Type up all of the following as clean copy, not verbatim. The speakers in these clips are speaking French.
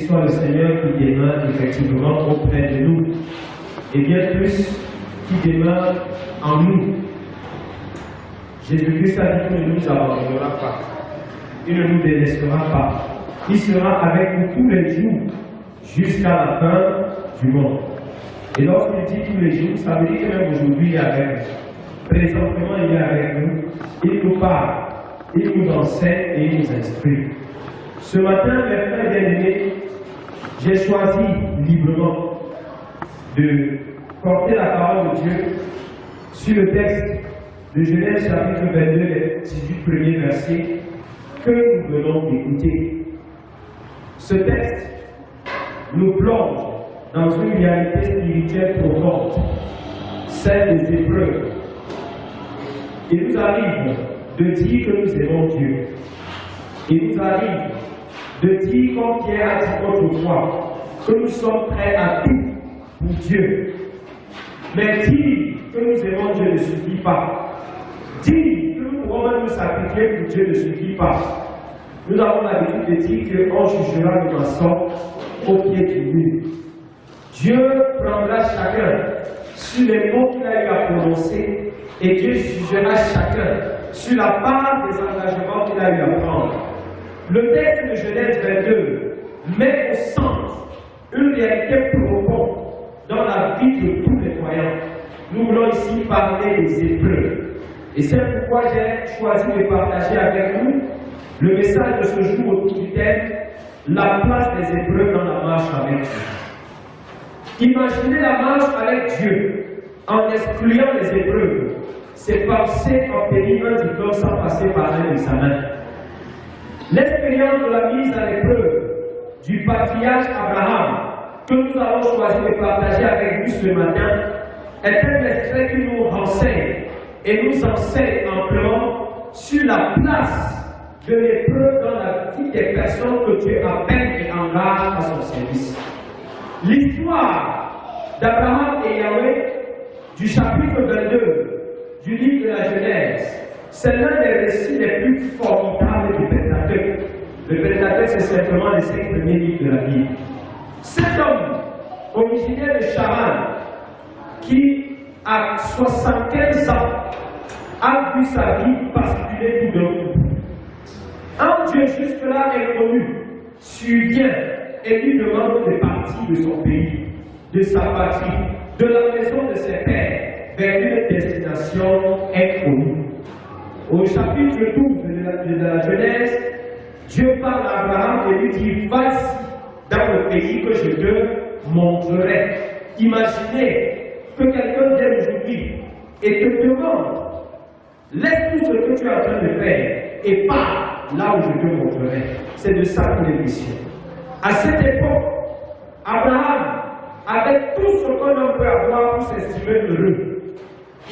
soit le Seigneur qui demeure effectivement auprès de nous, et bien plus, qui demeure en nous. Jésus-Christ a dit qu'il ne nous abandonnera pas, il ne nous délaissera pas, il sera avec nous tous les jours, jusqu'à la fin du monde. Et lorsqu'il dit tous les jours, ça veut dire que même aujourd'hui il est avec nous. Présentement il est avec nous, il nous parle, il nous enseigne et il nous instruit. Ce matin, mes frères bien-aimés, j'ai choisi librement de porter la parole de Dieu sur le texte de Genèse chapitre 22, les 18 premiers versets que nous venons d'écouter. Ce texte nous plonge dans une réalité spirituelle profonde, celle des épreuves. Il nous arrive de dire que nous aimons Dieu. Il nous arrive de dire, comme Pierre a dit autrefois, que nous sommes prêts à tout pour Dieu. Mais dire que nous aimons Dieu ne suffit pas. Dire que nous pouvons même nous sacrifier pour Dieu ne suffit pas. Nous avons l'habitude de dire qu'on jugera le maçon au pied du mur. Dieu prendra chacun sur les mots qu'il a eu à prononcer et Dieu jugera chacun sur la part des engagements qu'il a eu à prendre. Le texte de Genèse 22 met au centre une réalité profonde dans la vie de tous les croyants. Nous voulons ici parler des épreuves. Et c'est pourquoi j'ai choisi de partager avec vous le message de ce jour autour du thème « La place des épreuves dans la marche avec Dieu ». Imaginez la marche avec Dieu en excluant les épreuves. C'est penser obtenir un diplôme sans passer par un examen. L'expérience de la mise à l'épreuve du patriarche Abraham que nous avons choisi de partager avec vous ce matin est un extrait qui nous renseigne et nous enseigne amplement sur la place de l'épreuve dans la vie des personnes que Dieu appelle et engage à son service. L'histoire d'Abraham et Yahweh du chapitre 22 du livre de la Genèse, c'est l'un des récits les plus formidables du Pentateuque. Le Pentateuque, c'est simplement les 5 premiers livres de la Bible. Cet homme, originaire de Charan, qui à 75 ans a vu sa vie basculer tout d'un coup. Un Dieu jusque-là inconnu survient et lui demande de partir de son pays, de sa patrie, de la maison de ses pères, vers une destination inconnue. Au chapitre 12 de la Genèse, Dieu parle à Abraham et lui dit: vas-y dans le pays que je te montrerai. Imaginez que quelqu'un vienne aujourd'hui et te demande: laisse tout ce que tu es en train de faire et pars là où je te montrerai. C'est de ça qu'il est question. À cette époque, Abraham avait tout ce qu'un homme peut avoir pour s'estimer heureux.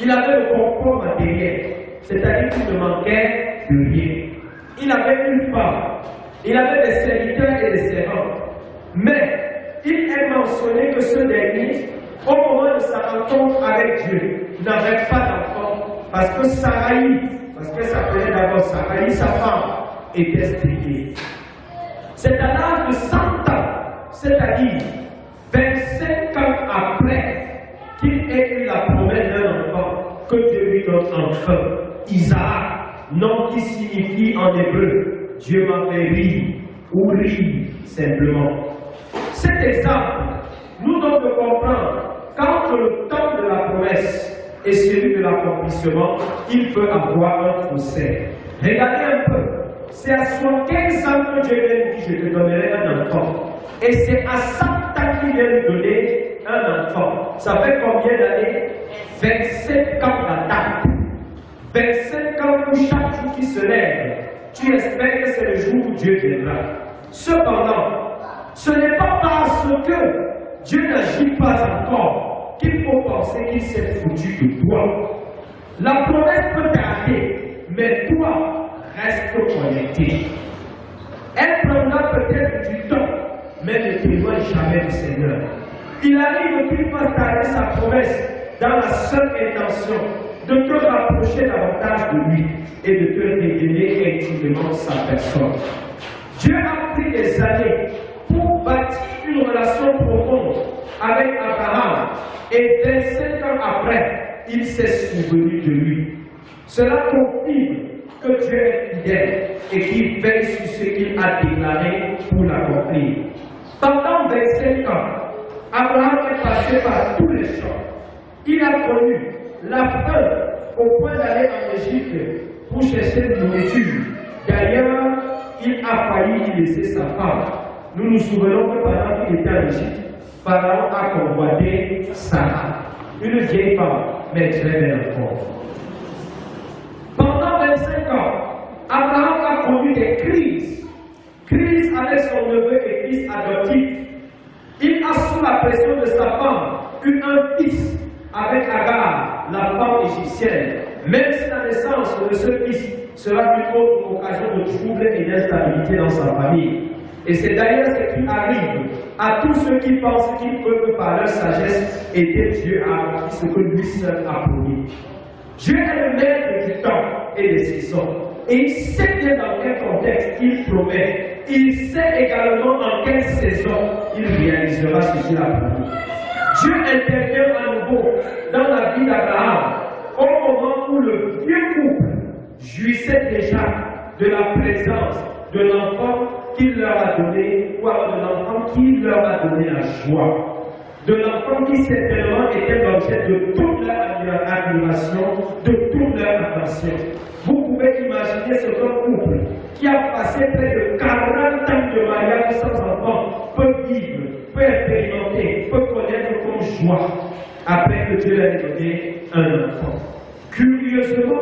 Il avait le confort matériel, c'est-à-dire qu'il ne manquait de rien. Il avait une femme, il avait des serviteurs et des servantes. Mais il est mentionné que ce dernier, au moment de sa rencontre avec Dieu, n'avait pas d'enfant parce que Sarai, parce qu'elle s'appelait d'abord Sarai, sa femme, était stérile. C'est à l'âge de 100 ans, c'est-à-dire 25 ans après, qu'il ait eu la promesse d'un enfant, que Dieu lui donne enfin Isaac, nom qui signifie en hébreu Dieu m'a fait rire, ou rire simplement. Cet exemple nous donne de comprendre qu'entre le temps de la promesse et celui de l'accomplissement, il peut avoir un fossé. Regardez un peu, c'est à 75 ans que Dieu lui dit: je te donnerai un enfant. Et c'est à 100 ans qu'il vient lui donner un enfant. Ça fait combien d'années? 27 ans d'attente. 25 ans pour chaque jour qui se lève. Tu espères que c'est le jour où Dieu viendra. Cependant, ce n'est pas parce que Dieu n'agit pas encore qu'il faut penser qu'il s'est foutu de toi. La promesse peut tarder, mais toi, reste connecté. Elle prendra peut-être du temps, mais ne témoigne jamais du Seigneur. Il arrive qu'il fasse tarder sa promesse dans la seule intention de te rapprocher davantage de lui et de te révéler intimement sa personne. Dieu a pris des années pour bâtir relation profonde avec Abraham et 25 ans après, il s'est souvenu de lui. Cela confirme que Dieu est fidèle et qu'il veille sur ce qu'il a déclaré pour l'accomplir. Pendant 25 ans, Abraham est passé par tous les champs. Il a connu la faim au point d'aller en Égypte pour chercher de nourriture. D'ailleurs, il a failli y laisser sa femme. Nous nous souvenons que pendant qu'il était en Égypte, Pharaon a convoité Sarah, une vieille femme, mais très belle encore. Pendant 25 ans, Abraham a connu des crises. Crise avec son neveu et fils adoptif. Il a, sous la pression de sa femme, eu un fils avec Agar, la femme égyptienne. Même si la naissance de ce fils sera plutôt une occasion de trouble et d'instabilité dans sa famille. Et c'est d'ailleurs ce qui arrive à tous ceux qui pensent qu'ils peuvent par leur sagesse aider Dieu à accomplir ce que lui seul a promis. Dieu est le maître du temps et des saisons. Et il sait bien dans quel contexte il promet. Il sait également en quelle saison il réalisera ce qu'il a promis. Dieu intervient à nouveau dans la vie d'Abraham au moment où le vieux couple jouissait déjà de la présence de l'enfant qu'il leur a donné, ou alors de l'enfant qui leur a donné la joie. De l'enfant qui certainement était l'objet de toute leur admiration, de toute leur attention. Vous pouvez imaginer ce qu'un couple qui a passé près de 40 ans de mariage sans enfant peut vivre, peut expérimenter, peut connaître comme joie après que Dieu leur ait donné un enfant. Curieusement,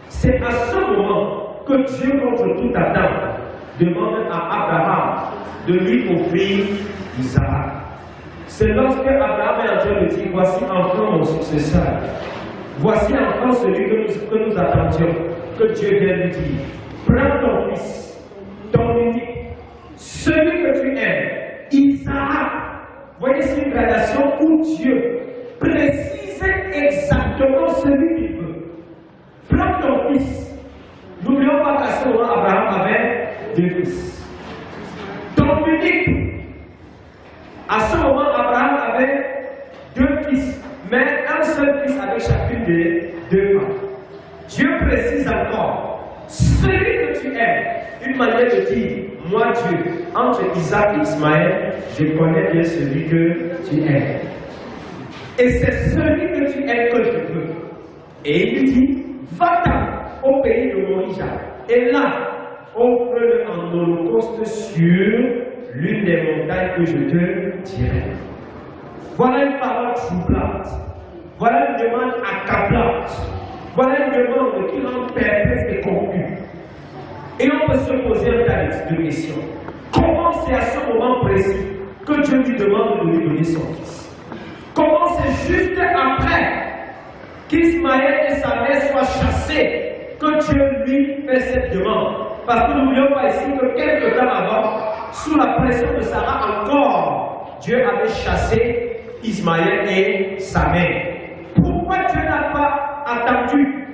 c'est à ce moment que Dieu, contre toute attente, demande à Abraham de lui offrir Isaac. C'est lorsque Abraham est en train de dire, voici enfin mon successeur. Voici enfin celui que nous attendions, que Dieu vient lui dire. Prends ton fils, ton unique, celui que tu aimes, Isaac. Voyez, c'est une gradation où Dieu précise exactement celui qu'il veut. Prends ton fils. N'oublions pas qu'à ce moment, Abraham avait 2 fils. Ton unique. À ce moment, Abraham avait 2 fils, mais un seul fils avec chacune des 2 femmes. Dieu précise encore, celui que tu aimes, une manière de dire, moi Dieu, entre Isaac et Ismaël, je connais bien celui que tu aimes. Et c'est celui que tu aimes que je veux. Et il lui dit, va-t'en au pays de Morija, et là, offre-le en holocauste sur l'une des montagnes que je te dirai. Voilà une parole troublante. Voilà une demande accablante. Voilà une demande qui rend perplexe et confus. Et on peut se poser un tas de questions. Comment c'est à ce moment précis que Dieu lui demande de lui donner son fils? Comment c'est juste après qu'Ismaël et sa mère soient chassés que Dieu lui fait cette demande? Parce que n'oublions pas ici que quelques temps avant, sous la pression de Sarah encore, Dieu avait chassé Ismaël et sa mère. Pourquoi Dieu n'a pas attendu?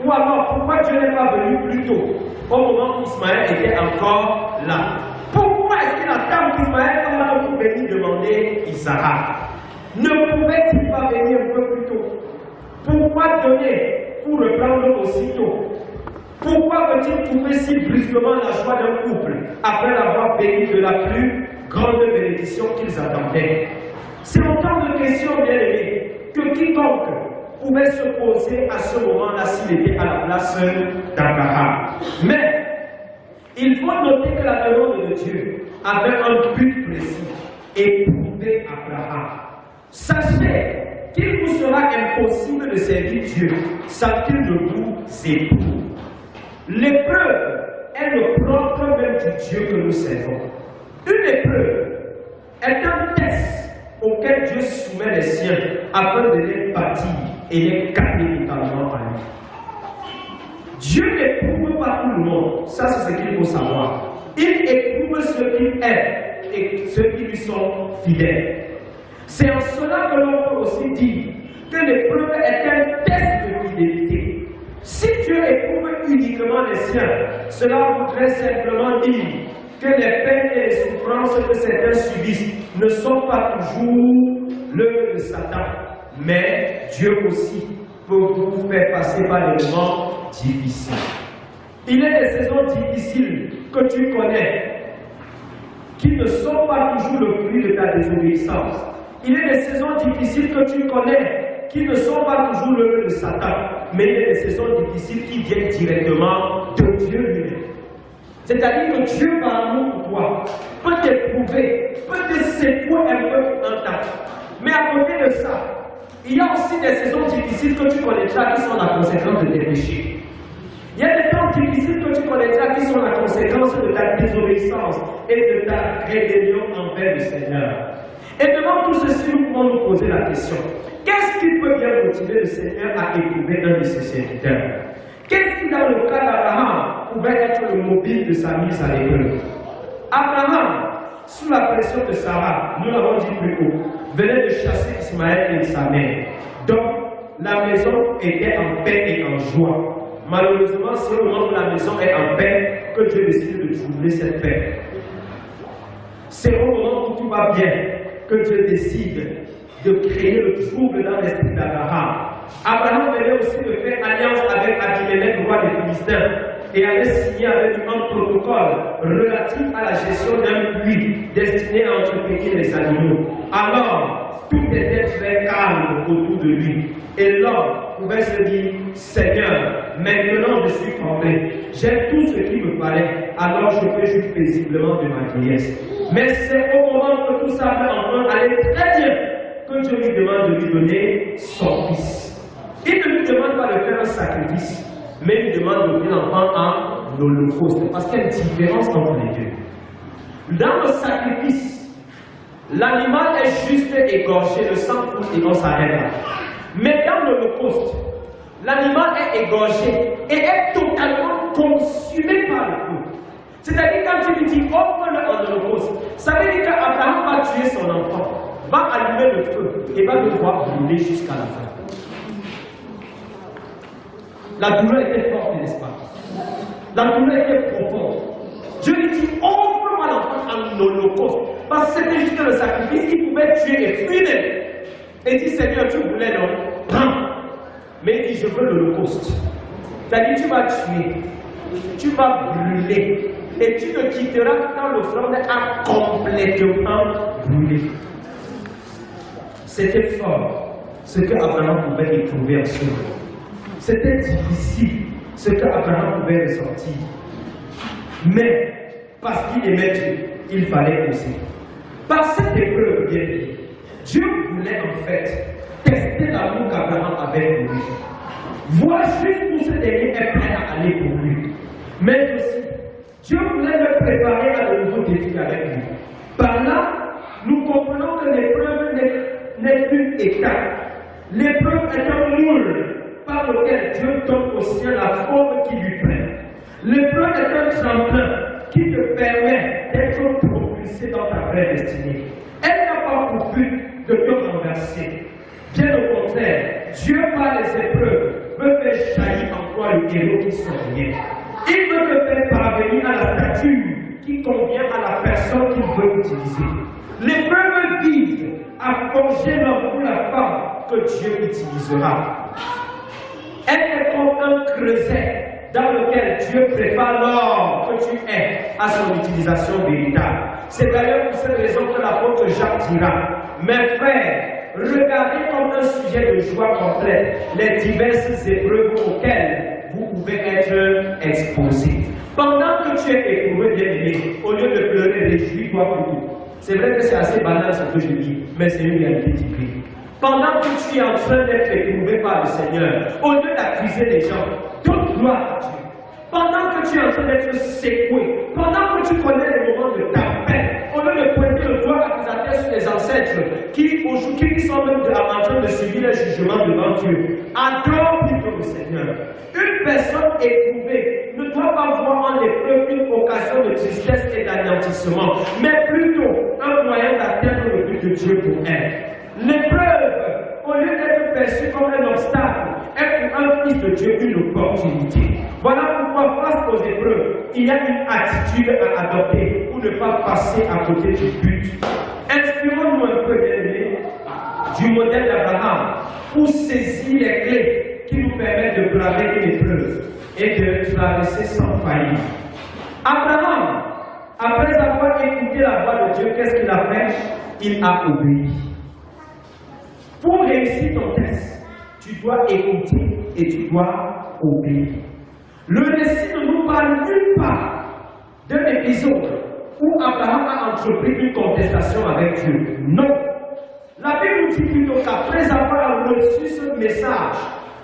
Ou alors, pourquoi Dieu n'est pas venu plus tôt, au moment où Ismaël était encore là? Pourquoi est-ce qu'il attend qu'Ismaël soit pour venir demander Isaac? Ne pouvait-il pas venir un peu plus tôt? Pourquoi donner pour reprendre aussitôt? Pourquoi veut-il couper si brusquement la joie d'un couple après l'avoir béni de la plus grande bénédiction qu'ils attendaient? C'est autant de questions, bien aimées, que quiconque pouvait se poser à ce moment-là s'il était à la place d'Abraham. Mais il faut noter que la demande de Dieu avait un but précis: éprouver Abraham. Sachez qu'il vous sera impossible de servir Dieu sans qu'il ne vous éprouve. L'épreuve est le propre même du Dieu que nous servons. Une épreuve est un test auquel Dieu soumet les siens afin de les bâtir et les garder totalement à lui. Dieu n'éprouve pas tout le monde, ça c'est ce qu'il faut savoir. Il éprouve ceux qu'il aime et ceux qui lui sont fidèles. C'est en cela que l'on peut aussi dire que l'épreuve est un test de fidélité. Si Dieu éprouve uniquement les siens, cela voudrait simplement dire que les peines et les souffrances que certains subissent ne sont pas toujours l'œuvre de Satan, mais Dieu aussi peut vous faire passer par des moments difficiles. Il est des saisons difficiles que tu connais, qui ne sont pas toujours le fruit de ta désobéissance. Il est des saisons difficiles que tu connais, qui ne sont pas toujours l'œuvre de Satan, mais il y a des saisons difficiles qui viennent directement de Dieu lui-même. C'est-à-dire que Dieu, par amour pour toi, peut t'éprouver, peut te secouer un peu un temps. Mais à côté de ça, il y a aussi des saisons difficiles que tu connaîtras qui sont la conséquence de tes péchés. Il y a des temps difficiles que tu connaîtras qui sont la conséquence de ta désobéissance et de ta rébellion envers le Seigneur. Et devant tout ceci, nous pouvons nous poser la question. Qu'est-ce qui peut bien motiver le Seigneur à éprouver un de ses serviteurs? Qu'est-ce qui, dans le cas d'Abraham, pouvait être le mobile de sa mise à l'épreuve? Abraham, sous la pression de Sarah, nous l'avons dit plus haut, venait de chasser Ismaël et sa mère. Donc, la maison était en paix et en joie. Malheureusement, c'est au moment où la maison est en paix que Dieu décide de troubler cette paix. C'est au moment où tout va bien que Dieu décide de créer le trouble dans l'esprit d'Abraham. Abraham venait aussi de faire alliance avec Abimelech, roi des Philistins, et avait signé avec lui un protocole relatif à la gestion d'un puits destiné à entretenir les animaux. Alors, tout était très calme autour de lui. Et l'homme pouvait se dire, Seigneur, maintenant je suis tombé, j'ai tout ce qu'il me fallait, alors je peux jouir paisiblement de ma vieillesse. Mais c'est au moment que tout ça va encore aller très bien que Dieu lui demande de lui donner son fils. Il ne lui demande pas de faire un sacrifice, mais il lui demande d'offrir l'enfant en holocauste, parce qu'il y a une différence entre les deux. Dans le sacrifice, l'animal est juste égorgé, le sang coule et on s'arrête là. Mais dans l'holocauste, l'animal est égorgé et est totalement consumé par le feu. C'est-à-dire quand tu lui dis offre-le en holocauste, ça veut dire qu'Abraham va tuer son enfant, va allumer le feu et va devoir brûler jusqu'à la fin. La douleur était forte, n'est-ce pas? La douleur était profonde. Dieu lui dit offre-moi l'enfant en holocauste, parce que c'était juste le sacrifice qui pouvait tuer et fuir. Et dit Seigneur, tu voulais non? Prends. Mais il dit je veux l'holocauste. C'est-à-dire tu vas tuer, tu vas brûler. Et tu ne quitteras quand l'offrande a complètement brûlé. C'était fort ce que Abraham pouvait éprouver en ce moment. C'était difficile ce que Abraham pouvait ressentir. Mais parce qu'il aimait Dieu, il fallait oser. Par cette épreuve, bien dit, Dieu voulait en fait tester l'amour qu'Abraham avait pour lui. Voir jusqu'où ce dernier est prêt à aller pour lui. Mais aussi, Dieu voulait le préparer à de nouveaux défis avec lui. Par là, nous comprenons que l'épreuve n'est qu'une étape. L'épreuve est un moule par lequel Dieu donne au ciel la forme qui lui plaît. L'épreuve est un tremplin qui te permet d'être propulsé dans ta vraie destinée. Elle n'a pas pour but de te renverser. Bien au contraire, Dieu par les épreuves veut faire jaillir en toi le héros qui souriait. Il veut te faire parvenir à la stature qui convient à la personne qu'il veut utiliser. L'épreuve vise à forger l'homme ou la femme que Dieu utilisera. Elle est comme un creuset dans lequel Dieu prépare l'homme que tu es à son utilisation véritable. C'est d'ailleurs pour cette raison que l'apôtre Jacques dira, mes frères, regardez comme un sujet de joie complète les diverses épreuves auxquelles vous pouvez être exposés. Pendant que tu es éprouvé, bien-aimé, au lieu de pleurer, réjouis-toi plutôt. C'est vrai que c'est assez banal ce que je dis, mais c'est une réalité divine. Pendant que tu es en train d'être éprouvé par le Seigneur, au lieu d'accuser les gens, donne gloire à Dieu. Pendant que tu es en train d'être secoué, pendant que tu connais les moments de ta paix, au lieu de pointer le doigt accusateur sur les ancêtres qui sont même en train de subir le jugement devant Dieu, adore plutôt le Seigneur. Une personne éprouvée ne doit pas voir en l'épreuve une occasion de tristesse et d'anéantissement, mais plutôt un moyen d'atteindre le but de Dieu pour elle. L'épreuve, au lieu d'être perçue comme un obstacle, est pour un fils de Dieu une opportunité. Voilà pourquoi, face aux épreuves, il y a une attitude à adopter pour ne pas passer à côté du but. Inspirons-nous un peu, bien-aimés, du modèle d'Abraham pour saisir les clés qui nous permettent de braver une épreuve et de traverser sans faillir. Abraham, après avoir écouté la voix de Dieu, qu'est-ce qu'il a fait? Il a obéi. Pour réussir ton test, tu dois écouter et tu dois obéir. Le récit ne nous parle nulle part d'un épisode où Abraham a entrepris une contestation avec Dieu. Non. La Bible nous dit plutôt qu'après avoir reçu ce message,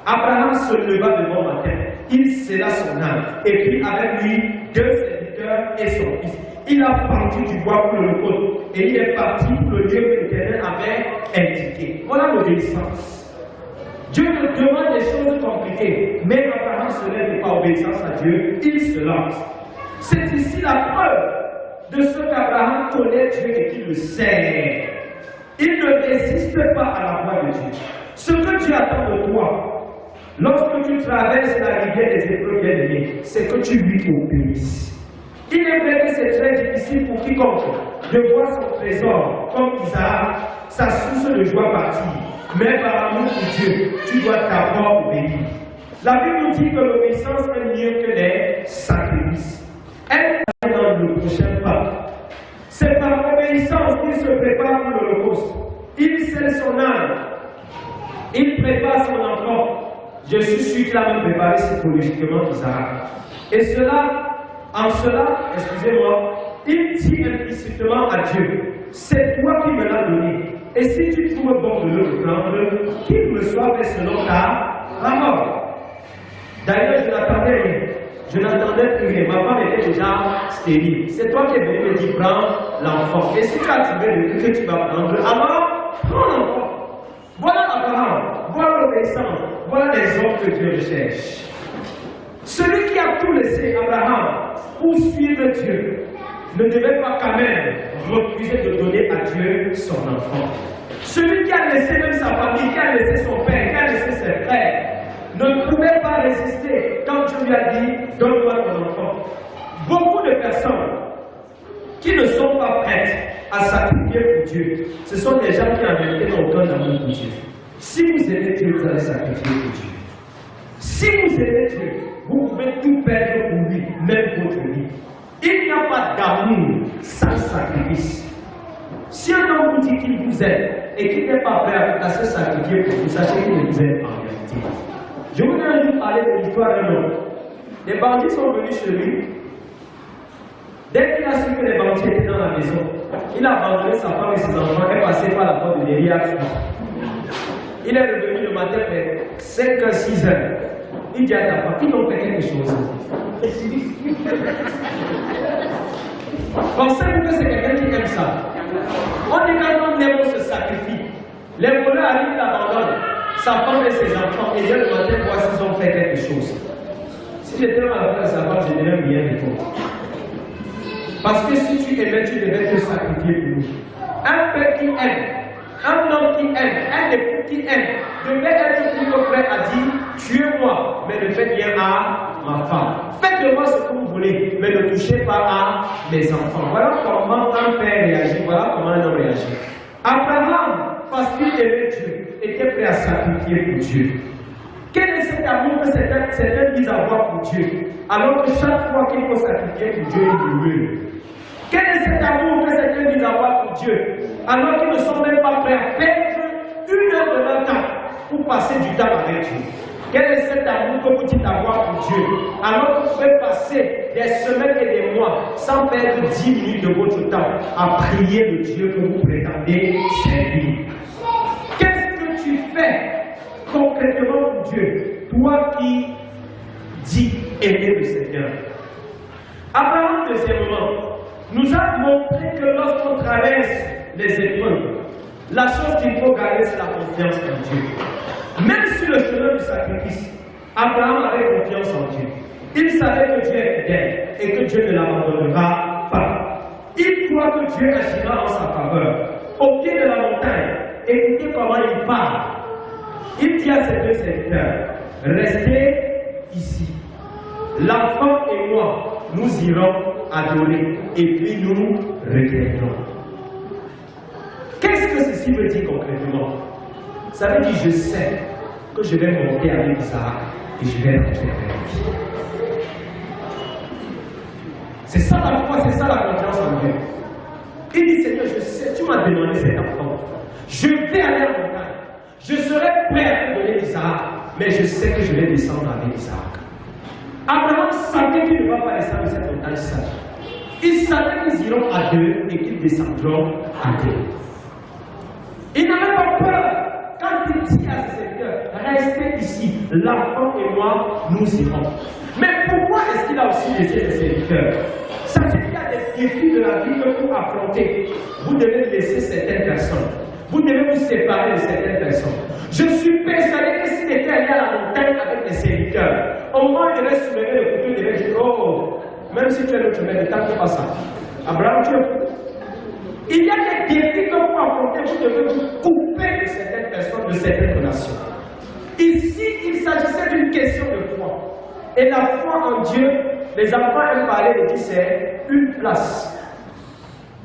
Abraham se leva devant matin. Il scella son âme. Et puis avec lui, 2 serviteurs et son fils. Il a parti du bois pour le côte. Et il est parti pour le lieu que l'Éternel avait indiqué. Voilà l'obéissance. Dieu nous demande des choses compliquées. Mais Abraham se lève par obéissance à Dieu. Il se lance. C'est ici la preuve de ce qu'Abraham connaît Dieu et qu'il le sait. Il ne résiste pas à la voix de Dieu. Ce que Dieu attend de toi, lorsque tu traverses la rivière des épreuves bien-aimées, c'est que tu lui obéisses. Il est vrai que c'est très difficile pour quiconque de voir son trésor comme Isaac, sa source de joie partir. Mais par amour pour Dieu, tu dois d'abord obéir. La Bible nous dit que l'obéissance est mieux que les sacrifices. Elle est dans le prochain pas. C'est par obéissance qu'il se prépare pour l'Holocauste. Il scelle son âme. Il prépare son enfant. Je suis sûr qu'il a même préparé psychologiquement Isaac. Et en cela, excusez-moi, il dit implicitement à Dieu, c'est toi qui me l'as donné. Et si tu trouves bon de le prendre, qu'il me soit fait selon ta parole. D'ailleurs, je n'attendais rien. Je n'attendais plus rien. Ma femme était déjà stérile. C'est toi qui es venu me dire, prends l'enfant. Et si tu as trouvé le truc que tu vas prendre, alors, prends l'enfant. Voilà Abraham, voilà l'obéissance, voilà les hommes que Dieu recherche. Celui qui a tout laissé, Abraham, pour suivre Dieu, ne devait pas quand même refuser de donner à Dieu son enfant. Celui qui a laissé même sa famille, qui a laissé son père, qui a laissé ses frères, ne pouvait pas résister quand Dieu lui a dit, donne-moi ton enfant. Beaucoup de personnes qui ne sont pas prêtes à sacrifier pour Dieu, ce sont des gens qui en réalité n'ont aucun amour pour Dieu. Si vous aimez Dieu, vous allez sacrifier pour Dieu. Si vous aimez Dieu, vous pouvez tout perdre pour lui, même votre vie. Il n'y a pas d'amour sans sacrifice. Si un homme vous dit qu'il vous aime et qu'il n'est pas prêt à se sacrifier pour vous, sachez qu'il ne vous aime en réalité. Je voudrais vous parler de l'histoire d'un homme. Les bandits sont venus chez lui. Dès qu'il a su que les bandits étaient dans la maison, il a abandonné sa femme et ses enfants et passé par la porte de derrière. Il est revenu le matin vers 5h, 6h. Il dit à ta femme, ils ont fait quelque chose. Pensez-vous que c'est quelqu'un qui aime ça? On dit quand on aime, on se sacrifie. Les voleurs arrivent, l'abandonnent. Sa femme et ses enfants, et le matin, voir s'ils ont fait quelque chose. Si j'étais dans la place de sa femme, je dirais bien de toi. Parce que si tu aimais, tu devais te sacrifier pour lui. Un père qui aime, un homme qui aime, un époux qui aime, devait être plutôt prêt à dire, tuez-moi, mais ne faites rien à ma femme. Faites de moi ce que vous voulez, mais ne touchez pas à mes enfants. Voilà comment un père réagit, voilà comment un homme réagit. Abraham, parce qu'il aimait Dieu, était prêt à sacrifier pour Dieu. Quel est cet amour que certains disent avoir pour Dieu, alors que chaque fois qu'il faut sacrifier pour Dieu, il brûle? Quel est cet amour que certains disent avoir pour Dieu, alors qu'ils ne sont même pas prêts à perdre 1 heure de leur temps pour passer du temps avec Dieu? Quel est cet amour que vous dites avoir pour Dieu, alors que vous pouvez passer des semaines et des mois sans perdre 10 minutes de votre temps à prier le Dieu que vous prétendez servir? Qu'est-ce que tu fais concrètement pour Dieu, toi qui dis aimer le Seigneur? Abraham, deuxièmement, nous a montré que lorsqu'on traverse les épreuves, la chose qu'il faut garder, c'est la confiance en Dieu. Même sur le chemin du sacrifice, Abraham avait confiance en Dieu. Il savait que Dieu est fidèle et que Dieu ne l'abandonnera pas. Il croit que Dieu agira en sa faveur. Au pied de la montagne, écoutez comment il parle. Il dit à ses 2 serviteurs, restez ici. L'enfant et moi, nous irons adorer et puis nous reviendrons. Qu'est-ce que ceci veut dire concrètement? Ça veut dire je sais que je vais monter avec Isaac et je vais rentrer avec lui. C'est ça la foi, c'est ça la confiance en Dieu. Il dit Seigneur, je sais, tu m'as demandé cet enfant. Je vais aller à la montagne. Je serai prêt à te donner Isaac, mais je sais que je vais descendre avec Isaac. Abraham savait qu'il ne va pas descendre de cette montagne seul. Il savait qu'ils iront à deux et qu'ils descendront à deux. Il n'avait pas peur. Quand il dit à ses serviteurs, restez ici, l'enfant et moi, nous irons. Mais pourquoi est-ce qu'il a aussi laissé les serviteurs? Sachez qu'il y a des défis de la vie que pour affronter, vous devez laisser certaines personnes. Vous devez vous séparer de certaines personnes. Je suis persuadé que s'il était allé à la montagne avec les serviteurs, au moins il devait soulever le couteau, il devait dire, oh, même si tu es l'autre, mais ne tape pas ça. Abraham, tu es fou. Il y a des défis que vous affrontez, vous devez vous couper de certaines personnes, de certaines relations. Ici, il s'agissait d'une question de foi. Et la foi en Dieu, les enfants aiment parler de qui c'est une place.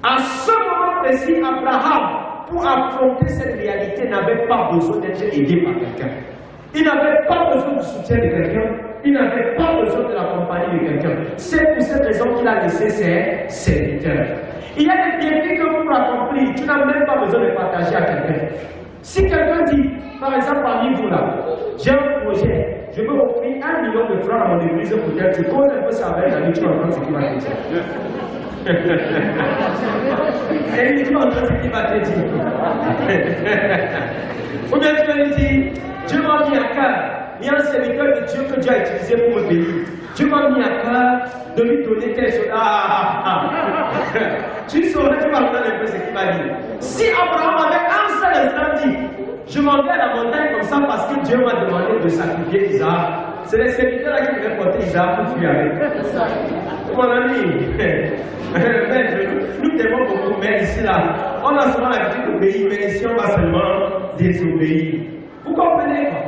À ce moment précis, Abraham, pour affronter cette réalité, n'avait pas besoin d'être aidé par quelqu'un. Il n'avait pas besoin du soutien de quelqu'un. Il n'avait pas besoin de la compagnie de quelqu'un. C'est pour cette raison qu'il a laissé ses serviteurs. Il y a des défis que vous accomplir, tu n'as même pas besoin de partager à quelqu'un. Si quelqu'un dit, par exemple, parmi vous là, j'ai un projet, je veux offrir 1 million de francs à mon église pour dire, tu causes un peu ça avec la vie, tu vas entendre ce qu'il va te dire. Et tu vas entendre ce qu'il va te dire. Ou bien tu vas lui dire, Dieu m'a mis à cœur. Il y a un serviteur de Dieu que Dieu a utilisé pour me bénir. Dieu m'a mis à cœur de lui donner quelque chose. Tu saurais, tu vas entendre un peu ce qu'il va dire. Si Abraham avait un seul instant dit, je m'en vais à la montagne comme ça parce que Dieu m'a demandé de sacrifier Isaac, c'est les serviteurs là qui devaient porter Isaac pour fuir avec. Mon ami, nous t'aimons beaucoup, mais ici là, on a souvent l'habitude d'obéir, mais ici on va seulement désobéir. Vous comprenez quoi?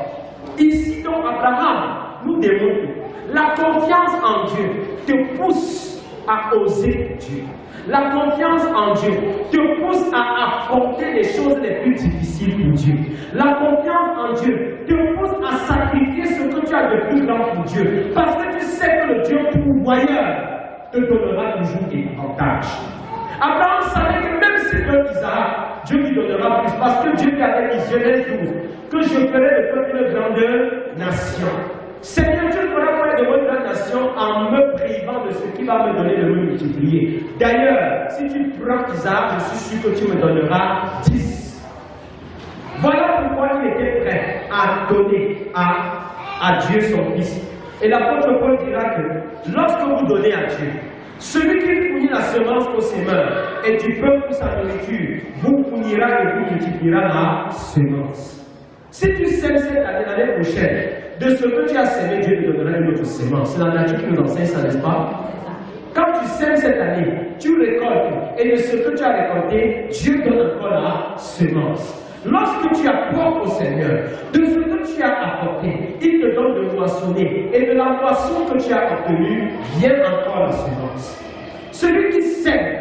Ici, donc, Abraham nous démontre la confiance en Dieu te pousse à oser Dieu. La confiance en Dieu te pousse à affronter les choses les plus difficiles pour Dieu. La confiance en Dieu te pousse à sacrifier ce que tu as de plus grand pour Dieu. Parce que tu sais que le Dieu pourvoyeur te donnera toujours des avantages. Abraham savait que même s'il donne Isaac, Dieu lui donnera plus. Parce que Dieu lui avait dit, Genèse 12, que je ferai de toi une grande nation. Seigneur, tu ne feras pas de moi une grande nation en me privant de ce qui va me donner de me multiplier. D'ailleurs, si tu prends Isaac, je suis sûr que tu me donneras 10. Voilà pourquoi il était prêt à donner à Dieu son fils. Et l'apôtre Paul dira que lorsque vous donnez à Dieu, celui qui fournit la semence au semeur et du peuple pour sa nourriture, vous fournira et vous multipliera la semence. Si tu sèmes cette année, l'année prochaine, de ce que tu as semé, Dieu te donnera une autre semence. C'est la nature qui nous enseigne ça, n'est-ce pas? Quand tu sèmes cette année, tu récoltes, et de ce que tu as récolté, Dieu donne encore la semence. Lorsque tu apportes au Seigneur, de ce que tu as apporté, il te donne de moissonner, et de la moisson que tu as obtenue, vient encore la semence. Celui qui sème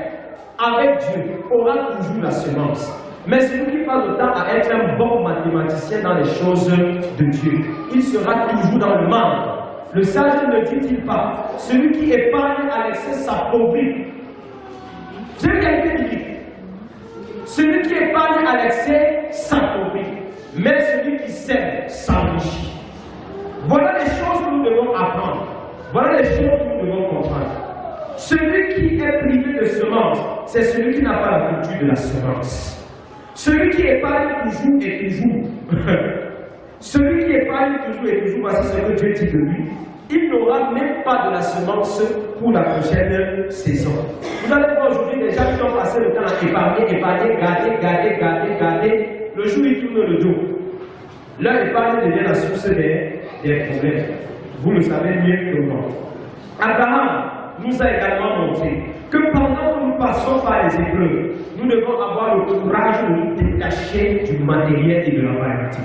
avec Dieu aura toujours la semence. Mais celui qui passe le temps à être un bon mathématicien dans les choses de Dieu, il sera toujours dans le mal. Le sage ne dit-il pas, celui qui épargne à l'excès s'appauvrit. C'est une qualité biblique. Celui qui épargne à l'excès s'appauvrit, mais celui qui sème s'enrichit. Voilà les choses que nous devons apprendre. Voilà les choses que nous devons comprendre. Celui qui est privé de semence, c'est celui qui n'a pas la culture de la semence. Celui qui épargne toujours et toujours. Celui qui épargne toujours et toujours, voici ce que Dieu dit de lui. Il n'aura même pas de la semence pour la prochaine saison. Vous allez voir aujourd'hui des gens qui ont passé le temps à épargner, garder. Le jour où ils tournent le dos, leur épargne devient la source des problèmes. Vous le savez mieux que moi. Abraham nous a également montré que pendant que nous passons par les épreuves, nous devons avoir le courage de nous détacher du matériel et de la vanité.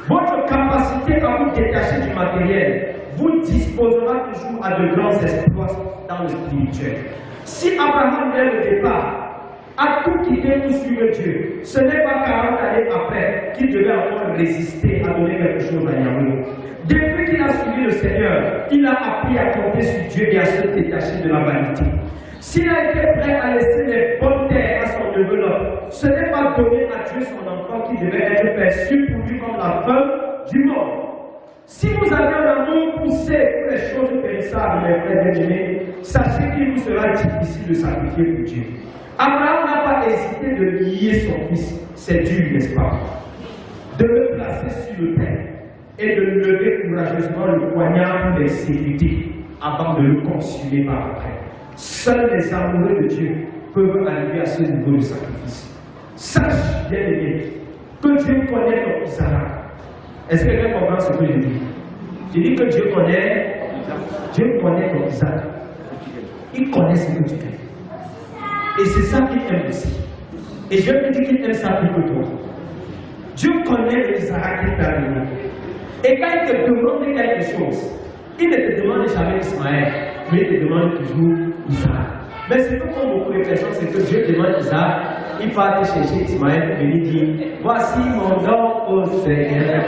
Votre capacité à vous détacher du matériel vous disposera toujours à de grands exploits dans le spirituel. Si Abraham, dès le départ, a tout quitté pour suivre Dieu, ce n'est pas 40 années après qu'il devait encore résister à donner quelque chose à Yahweh. Depuis qu'il a suivi le Seigneur, il a appris à compter sur Dieu et à se détacher de la vanité. S'il a été prêt à laisser les bonnes terres à son neveu Lot, ce n'est pas donner à Dieu son enfant qui devait être perçu pour lui comme la fin du monde. Si vous avez un amour poussé pour les choses périssables, mes frères bien-aimés, sachez qu'il vous sera difficile de sacrifier pour Dieu. Abraham n'a pas hésité de lier son fils, c'est dur, n'est-ce pas? De le placer sur le terre et de lever courageusement le poignard pour l'exécuter avant de le consumer par après. Seuls les amoureux de Dieu peuvent arriver à ce niveau de sacrifice. Sache, bien aimé, que Dieu connaît ton Isaac. Est-ce que quelqu'un comprend ce que je dis? Je dis que Dieu connaît ton Isaac. Il connaît ce que tu fais. Et c'est ça qu'il aime aussi. Et je me dis qu'il aime ça plus que toi. Dieu connaît le Isaac qu'il t'a donné. Et quand il te demande quelque chose, il ne te demande jamais Ismaël, mais il te demande toujours Isaac. Mais ce que font beaucoup de personnes, c'est que Dieu demande Isaac, il part te chercher Ismaël pour venir dire, voici mon nom au Seigneur.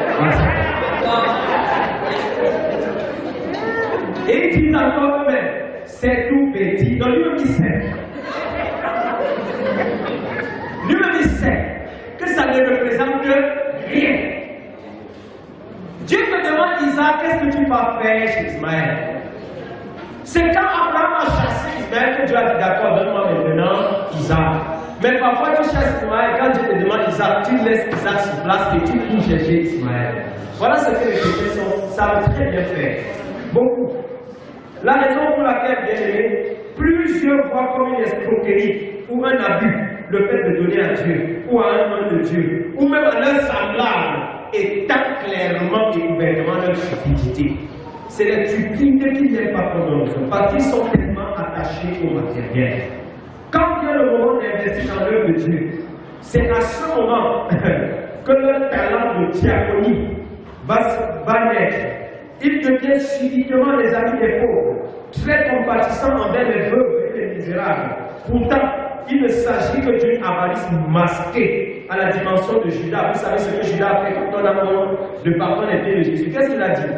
Et il dit encore même, c'est tout petit. Donc lui-même il sait. Lui-même il sait que ça ne représente rien. Dieu te demande, Isaac, qu'est-ce que tu vas faire chez Ismaël? C'est quand Abraham a chassé Ismaël que Dieu a dit, d'accord, donne-moi maintenant Isaac. Mais parfois tu chasses Ismaël, quand Dieu te demande Isaac, tu laisses Isaac sur place et tu cours chercher Ismaël. Voilà ce que les chrétiens savent très bien faire. Beaucoup. La raison pour laquelle, bien aimé, plusieurs voient comme une escroquerie ou un abus le fait de donner à Dieu ou à un homme de Dieu ou même à leur semblable étant clairement et ouvertement leur stupidité. C'est la stupidité qu'ils n'aiment pas prendre parce qu'ils sont tellement attachés au matériel. Quand vient le moment d'investir dans l'œuvre de Dieu, c'est à ce moment que leur talent de diaconie va naître. Ils deviennent subitement les amis des pauvres, très compatissants envers les veuves et les misérables. Pourtant, il ne s'agit que d'une avarice masquée à la dimension de Judas. Vous savez ce que Judas a fait quand on a parlé de parfum des pieds de Jésus. Qu'est-ce qu'il a dit?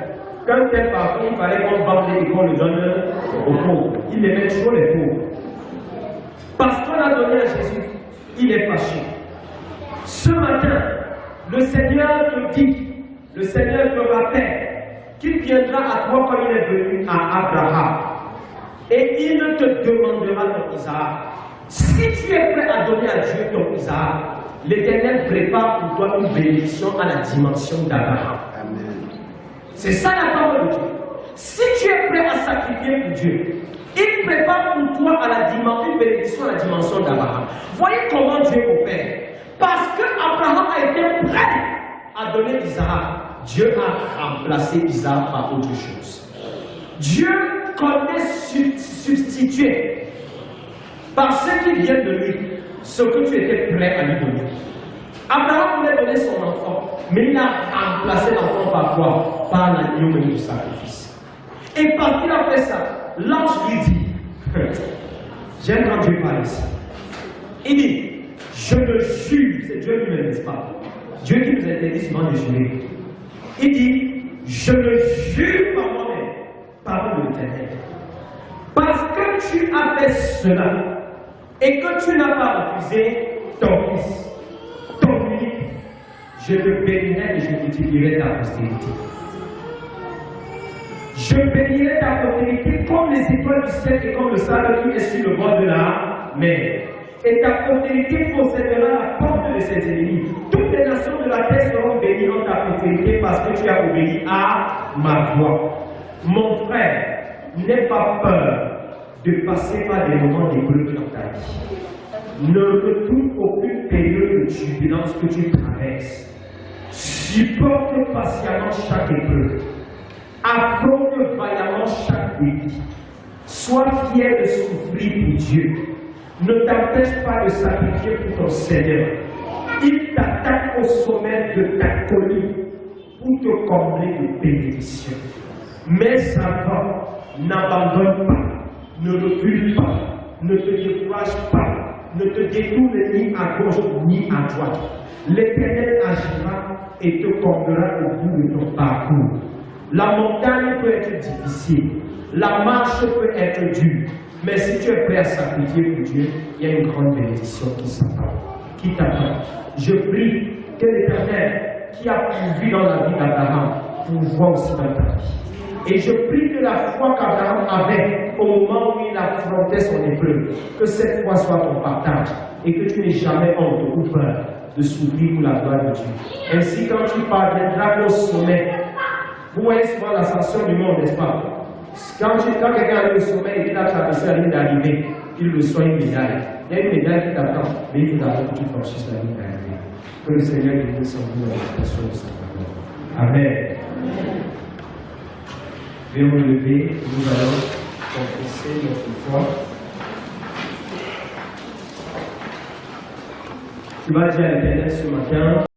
Qu'un tel parfum, il fallait qu'on vende et qu'on le donne aux pauvres. Il aimait toujours les pauvres. Parce qu'on a donné à Jésus, il est fâché. Ce matin, le Seigneur te dit, le Seigneur te rappelle qu'il viendra à toi comme il est venu à Abraham. Et il te demandera ton Isaac. Si tu es prêt à donner à Dieu ton Isaac, l'Éternel prépare pour toi une bénédiction à la dimension d'Abraham. C'est ça la parole de Dieu. Si tu es prêt à sacrifier pour Dieu, il prépare pour toi à la dimension, une bénédiction à la dimension d'Abraham. Voyez comment Dieu opère. Parce que Abraham a été prêt à donner Isaac, Dieu a remplacé Isaac par autre chose. Dieu connaît substituer par ceux qui viennent de lui ce que tu étais prêt à lui donner. Abraham voulait donner son enfant, mais il a remplacé l'enfant par quoi? Par l'agneau du sacrifice. Et parce qu'il a fait ça, l'ange lui dit, j'aime quand Dieu parle ici. Il dit, je le jure, c'est Dieu lui-même, n'est-ce pas? Dieu qui nous interdit souvent de jurer. Il dit, je le jure par moi-même, par l'Éternel. Parce que tu as fait cela, et que tu n'as pas refusé ton fils, ton unique, je te bénirai et je multiplierai ta postérité. Je bénirai ta postérité comme les étoiles du ciel et comme le sable qui est sur le bord de la mer. Et ta postérité possédera la porte de ses ennemis. Toutes les nations de la terre seront bénies en ta postérité parce que tu as obéi à ma voix. Mon frère, n'aie pas peur de passer par des moments d'épreuve dans ta vie. Ne retourne aucune période de turbulence que tu traverses. Supporte patiemment chaque épreuve. Affronte vaillamment chaque défi. Sois fier de souffrir pour Dieu. Ne t'empêche pas de sacrifier pour ton Seigneur. Il t'attaque au sommet de ta colline. pour te combler de bénédictions. Mais avant, n'abandonne pas, ne recule pas, ne te décourage pas, ne te détourne ni à gauche ni à droite. L'Éternel agira et te comblera au bout de ton parcours. La montagne peut être difficile, la marche peut être dure, mais si tu es prêt à sacrifier pour Dieu, il y a une grande bénédiction qui t'attend. Je prie que l'Éternel qui a pourvu dans la vie d'Abraham pourvoie aussi dans ta vie. Et je prie que la foi qu'Abraham avait au moment où il affrontait son épreuve, que cette foi soit ton partage et que tu n'aies jamais honte ou peur de souffrir pour la gloire de Dieu. Ainsi, quand tu parviendras au sommet, vous voyez souvent l'ascension du monde, n'est-ce pas? Quand quelqu'un arrive au sommet et qu'il a traversé la ligne d'arrivée, qu'il reçoit une médaille. Il y a une médaille qui t'attend, mais il faut d'abord que tu franchisses la ligne d'arrivée. Que le Seigneur bénisse son vous dans l'expression de sa parole. Amen. Veuillez vous lever, nous allons confesser notre foi. Tu vas dire à l'Éternel ce matin.